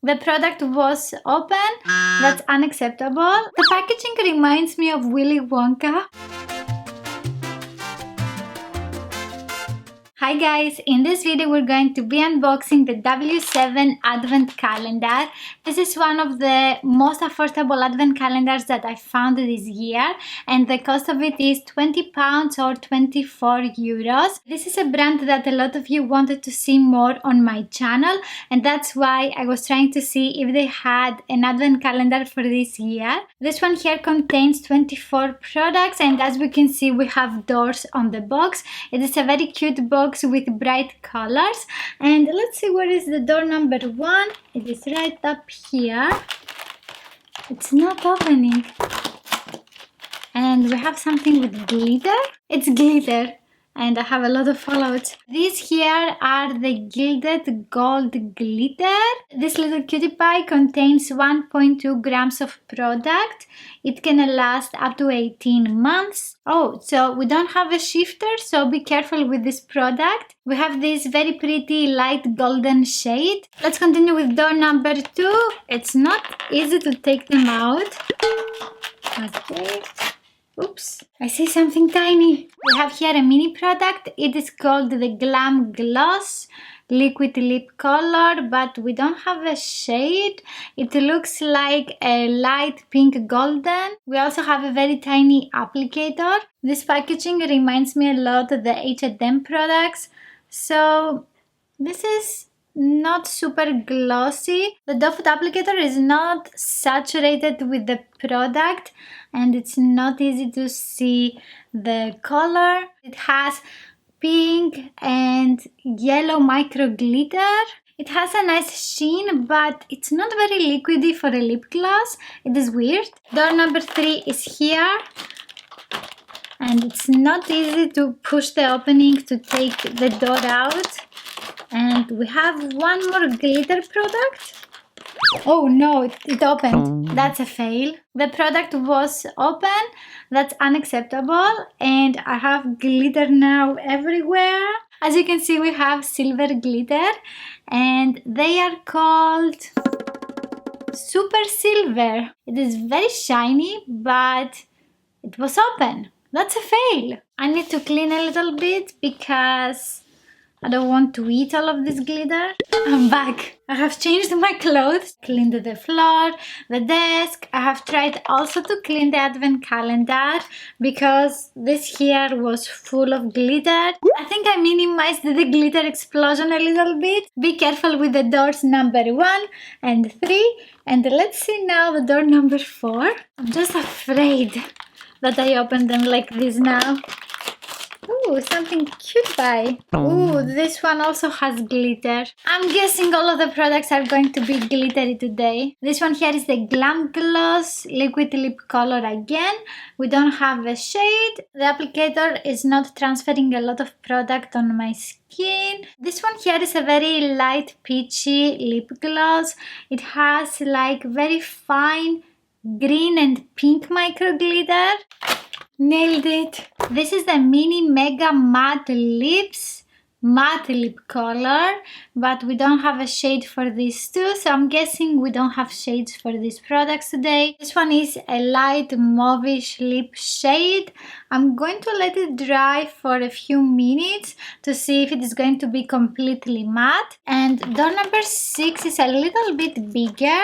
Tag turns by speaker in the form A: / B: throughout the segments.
A: The product was open. That's unacceptable. The packaging reminds me of Willy Wonka. Hi guys, in this video we're going to be unboxing the W7 Advent Calendar. This is one of the most affordable Advent calendars that I found this year, and the cost of it is £20 or 24 euros. This is a brand that a lot of you wanted to see more on my channel, and that's why I was trying to see if they had an Advent calendar for this year. This one here contains 24 products, and as we can see we have doors on the box. It is a very cute box with bright colors, and let's see where is the door number 1. It is right up here. It's not opening, and we have something with glitter. It's glitter, and I have a lot of fallouts. These here are the gilded gold glitter. This little cutie pie contains 1.2 grams of product. It can last up to 18 months. Oh, so we don't have a shifter, so be careful with this product. We have this very pretty light golden shade. Let's continue with door number 2. It's not easy to take them out. Okay. Oops, I see something tiny. We have here a mini product. It is called the Glam Gloss Liquid Lip Color, but we don't have a shade. It looks like a light pink golden. We also have a very tiny applicator. This packaging reminds me a lot of the H&M products. So this is not super glossy. The doe foot applicator is not saturated with the product, and it's not easy to see the color. It has pink and yellow micro glitter. It has a nice sheen, but it's not very liquidy for a lip gloss. It is weird. Door number 3 is here, and it's not easy to push the opening to take the door out. And we have one more glitter product. Oh no, it opened. That's a fail. The product was open. That's unacceptable. And I have glitter now everywhere. As you can see, we have silver glitter, and they are called Super Silver. It is very shiny, but it was open. That's a fail. I need to clean a little bit because I don't want to eat all of this glitter. I'm back. I have changed my clothes, cleaned the floor, the desk. I have tried also to clean the advent calendar because this here was full of glitter. I think I minimized the glitter explosion a little bit. Be careful with the doors number 1 and 3. And let's see now the door number 4. I'm just afraid that I opened them like this now. Ooh, something cute by. Ooh, this one also has glitter. I'm guessing all of the products are going to be glittery today. This one here is the Glam Gloss Liquid Lip Color again. We don't have a shade. The applicator is not transferring a lot of product on my skin. This one here is a very light peachy lip gloss. It has like very fine green and pink micro glitter. Nailed it! This is the Mini Mega Matte Lips Matte Lip Color, but we don't have a shade for these two, so I'm guessing we don't have shades for these products today. This one is a light mauvish lip shade. I'm going to let it dry for a few minutes to see if it is going to be completely matte. And door number 6 is a little bit bigger.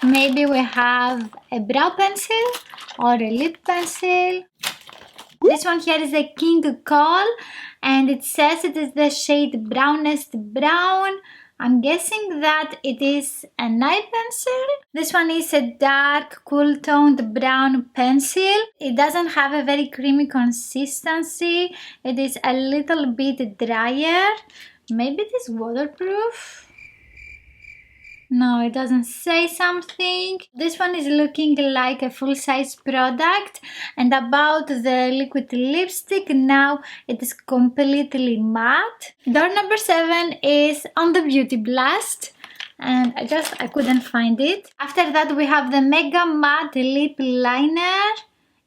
A: Maybe we have a brow pencil or a lip pencil. This one here is a King Cole, and it says it is the shade Brownest Brown. I'm guessing that it is an eye pencil. This one is a dark, cool toned brown pencil. It doesn't have a very creamy consistency. It is a little bit drier. Maybe it is waterproof. No, it doesn't say something. This one is looking like a full-size product. And about the liquid lipstick, now it is completely matte. Door number 7 is on the Beauty Blast. And I couldn't find it. After that we have the Mega Matte Lip Liner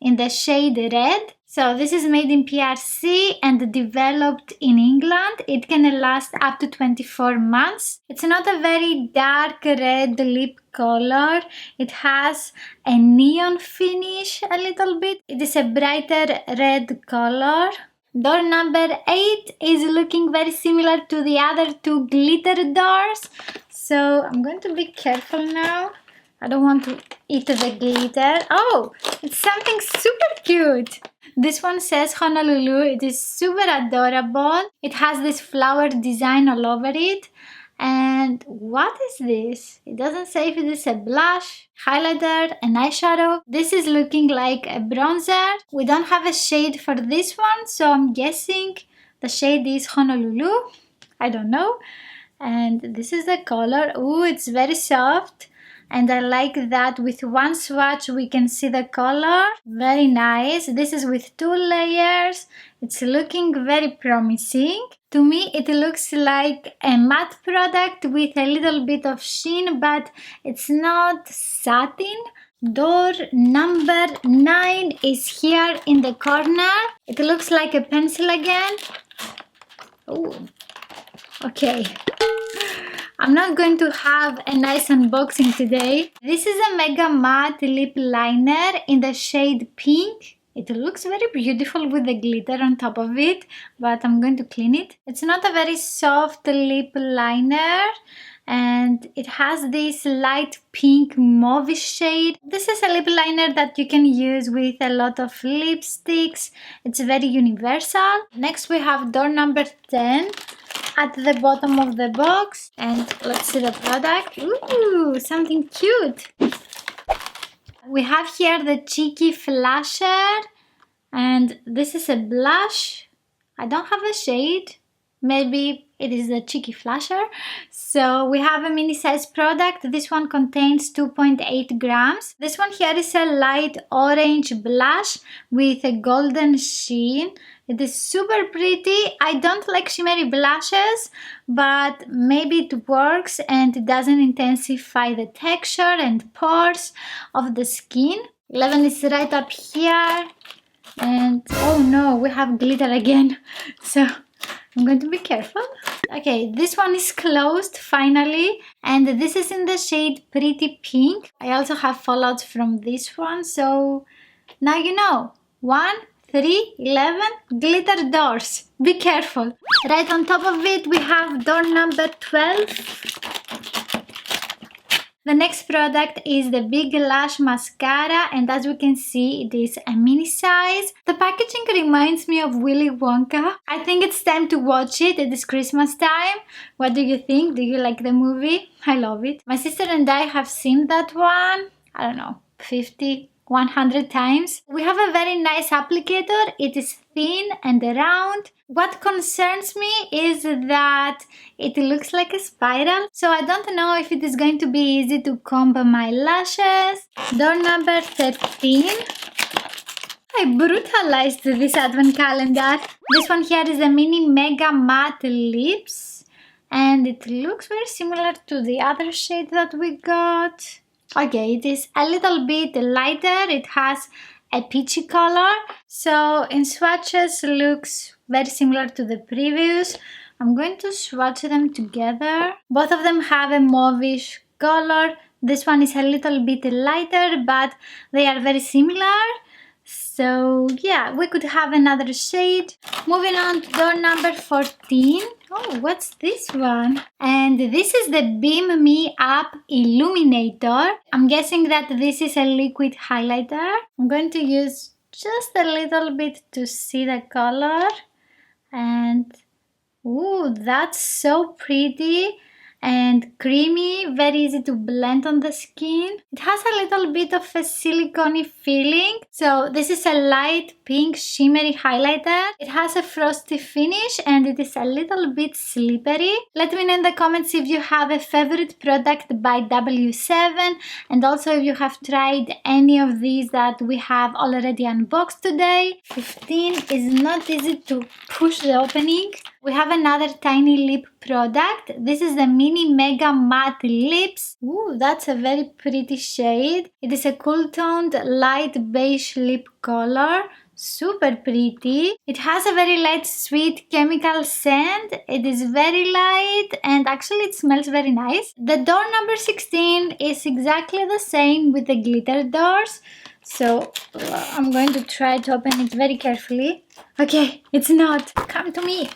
A: in the shade Red. So this is made in PRC and developed in England. It can last up to 24 months. It's not a very dark red lip color. It has a neon finish a little bit. It is a brighter red color. Door number 8 is looking very similar to the other two glitter doors. So I'm going to be careful now. I don't want to eat the glitter. Oh, it's something super cute. This one says Honolulu. It is super adorable. It has this flower design all over it. And what is this? It doesn't say if it is a blush, highlighter, an eyeshadow. This is looking like a bronzer. We don't have a shade for this one, so I'm guessing the shade is Honolulu. I don't know. And this is the color. Ooh, it's very soft. And I like that with one swatch we can see the color. Very nice. This is with 2 layers. It's looking very promising. To me it looks like a matte product with a little bit of sheen, but it's not satin. Door number 9 is here in the corner. It looks like a pencil again. Ooh. Okay. I'm not going to have a nice unboxing today. This is a Mega Matte Lip Liner in the shade Pink. It looks very beautiful with the glitter on top of it, but I'm going to clean it. It's not a very soft lip liner and it has this light pink mauve shade. This is a lip liner that you can use with a lot of lipsticks. It's very universal. Next we have door number 10. At the bottom of the box, and let's see the product. Ooh, something cute. We have here the Cheeky Flasher, and this is a blush. I don't have a shade. Maybe it is the Cheeky Flasher. So we have a mini size product. This one contains 2.8 grams. This one here is a light orange blush with a golden sheen. It is super pretty. I don't like shimmery blushes, but maybe it works and it doesn't intensify the texture and pores of the skin. 11 is right up here. And oh no, we have glitter again. So I'm going to be careful. Okay, this one is closed finally, and this is in the shade Pretty Pink. I also have fallouts from this one, so now you know. 1, 3, 11 glitter doors. Be careful. Right on top of it we have door number 12. The next product is the Big Lash Mascara, and as we can see it is a mini size. The packaging reminds me of Willy Wonka. I think it's time to watch it. It is Christmas time. What do you think? Do you like the movie? I love it. My sister and I have seen that one, I don't know, 50, 100 times. We have a very nice applicator. It is thin and round. What concerns me is that it looks like a spiral, so I don't know if it is going to be easy to comb my lashes. Door number 13. I brutalized this advent calendar. This one here is a mini mega matte lips, and it looks very similar to the other shade that we got. Okay, it is a little bit lighter. It has a peachy color, so in swatches looks very similar to the previous. I'm going to swatch them together. Both of them have a mauvish color. This one is a little bit lighter, but they are very similar. So yeah, we could have another shade. Moving on to door number 14. Oh, what's this one? And this is the Beam Me Up Illuminator. I'm guessing that this is a liquid highlighter. I'm going to use just a little bit to see the color. And ooh, that's so pretty and creamy, very easy to blend on the skin. It has a little bit of a silicone feeling. So this is a light pink shimmery highlighter. It has a frosty finish and it is a little bit slippery. Let me know in the comments if you have a favorite product by W7, and also if you have tried any of these that we have already unboxed today. 15 is not easy to push the opening. We have another tiny lip product. This is the Mini Mega Matte Lips. Ooh, that's a very pretty shade. It is a cool toned light beige lip color. Super pretty. It has a very light sweet chemical scent. It is very light and actually it smells very nice. The door number 16 is exactly the same with the glitter doors. So I'm going to try to open it very carefully. Okay, it's not. Come to me.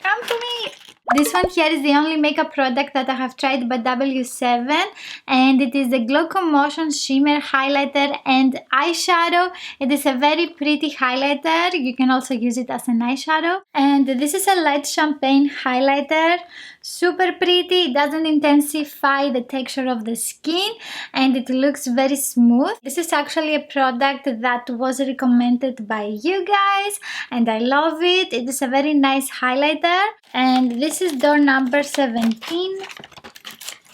A: Come to me. This one here is the only makeup product that I have tried by W7, and it is the Glow Commotion Shimmer Highlighter and Eyeshadow. It is a very pretty highlighter. You can also use it as an eyeshadow. And this is a light champagne highlighter. Super pretty. It doesn't intensify the texture of the skin and it looks very smooth. This is actually a product that was recommended by you guys and I love it. It is a very nice highlighter. And this is door number 17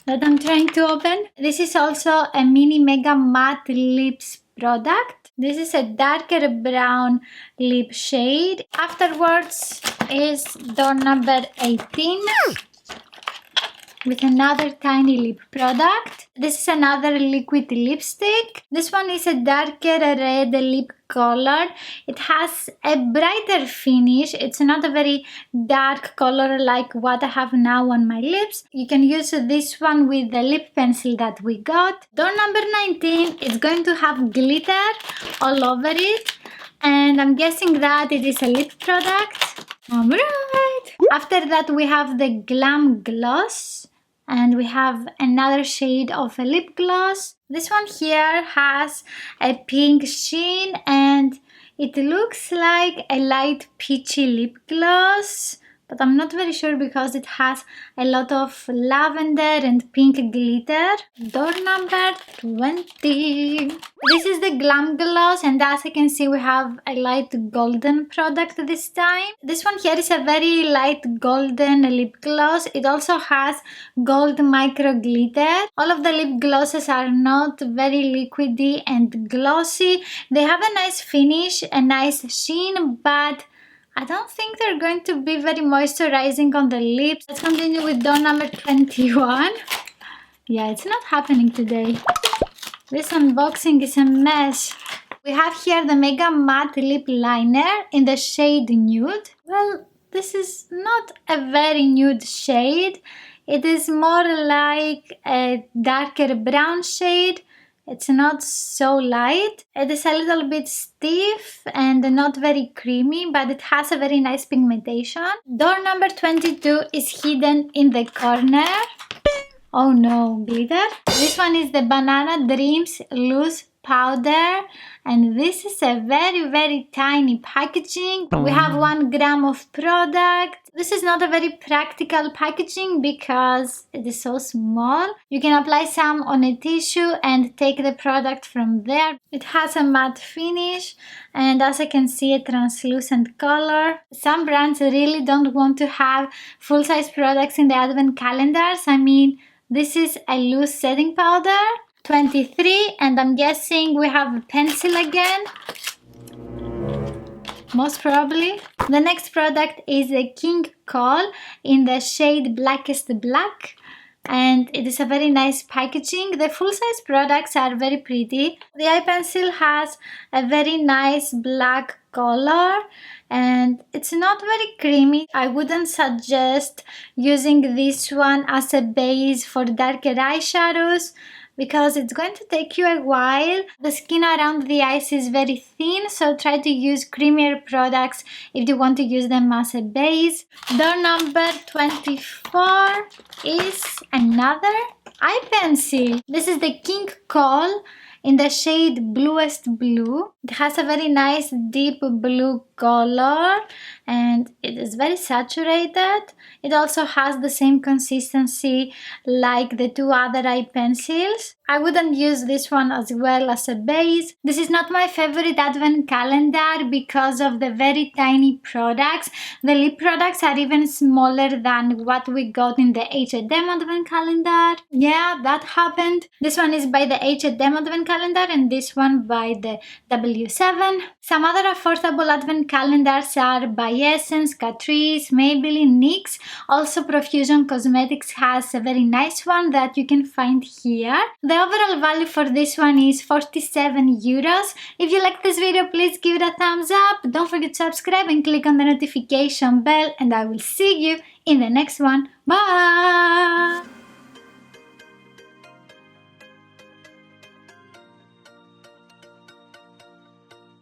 A: that I'm trying to open. This is also a Mini Mega Matte Lips product. This is a darker brown lip shade. Afterwards is door number 18 with another tiny lip product. This is another liquid lipstick. This one is a darker red lip color. It has a brighter finish. It's not a very dark color like what I have now on my lips. You can use this one with the lip pencil that we got. Door number 19 is going to have glitter all over it. And I'm guessing that it is a lip product. Alright. After that we have the Glam Gloss. And we have another shade of a lip gloss. This one here has a pink sheen and it looks like a light peachy lip gloss. But I'm not very sure because it has a lot of lavender and pink glitter. Door number 20. This is the Glam Gloss and as you can see we have a light golden product this time. This one here is a very light golden lip gloss. It also has gold micro glitter. All of the lip glosses are not very liquidy and glossy. They have a nice finish, a nice sheen, but I don't think they're going to be very moisturizing on the lips. Let's continue with door number 21. Yeah, it's not happening today. This unboxing is a mess. We have here the Mega Matte Lip Liner in the shade Nude. Well, this is not a very nude shade. It is more like a darker brown shade. It's not so light. It is a little bit stiff and not very creamy, but it has a very nice pigmentation. Door number 22 is hidden in the corner. Oh no, glitter. This one is the Banana Dreams Loose Powder, and this is a very tiny packaging. We have 1 gram of product. This is not a very practical packaging because it is so small. You can apply some on a tissue and take the product from there. It has a matte finish and as I can see a translucent color. Some brands really don't want to have full-size products in the advent calendars. I mean, this is a loose setting powder. 23, and I'm guessing we have a pencil again. Most probably. The next product is a King Cole in the shade Blackest Black. And it is a very nice packaging. The full-size products are very pretty. The eye pencil has a very nice black color and it's not very creamy. I wouldn't suggest using this one as a base for darker eyeshadows because it's going to take you a while. The skin around the eyes is very thin, so try to use creamier products if you want to use them as a base. Door number 24 is another eye pencil. This is the King Cole in the shade Bluest Blue. It has a very nice deep blue color and it is very saturated. It also has the same consistency like the 2 other eye pencils. I wouldn't use this one as well as a base. This is not my favorite advent calendar because of the very tiny products. The lip products are even smaller than what we got in the H&M advent calendar. Yeah, that happened. This one is by the H&M advent calendar calendar and this one by the W7. Some other affordable advent calendars are by Essence, Catrice, Maybelline, NYX. Also Profusion Cosmetics has a very nice one that you can find here. The overall value for this one is 47 euros. If you like this video, please give it a thumbs up. Don't forget to subscribe and click on the notification bell, and I will see you in the next one. Bye!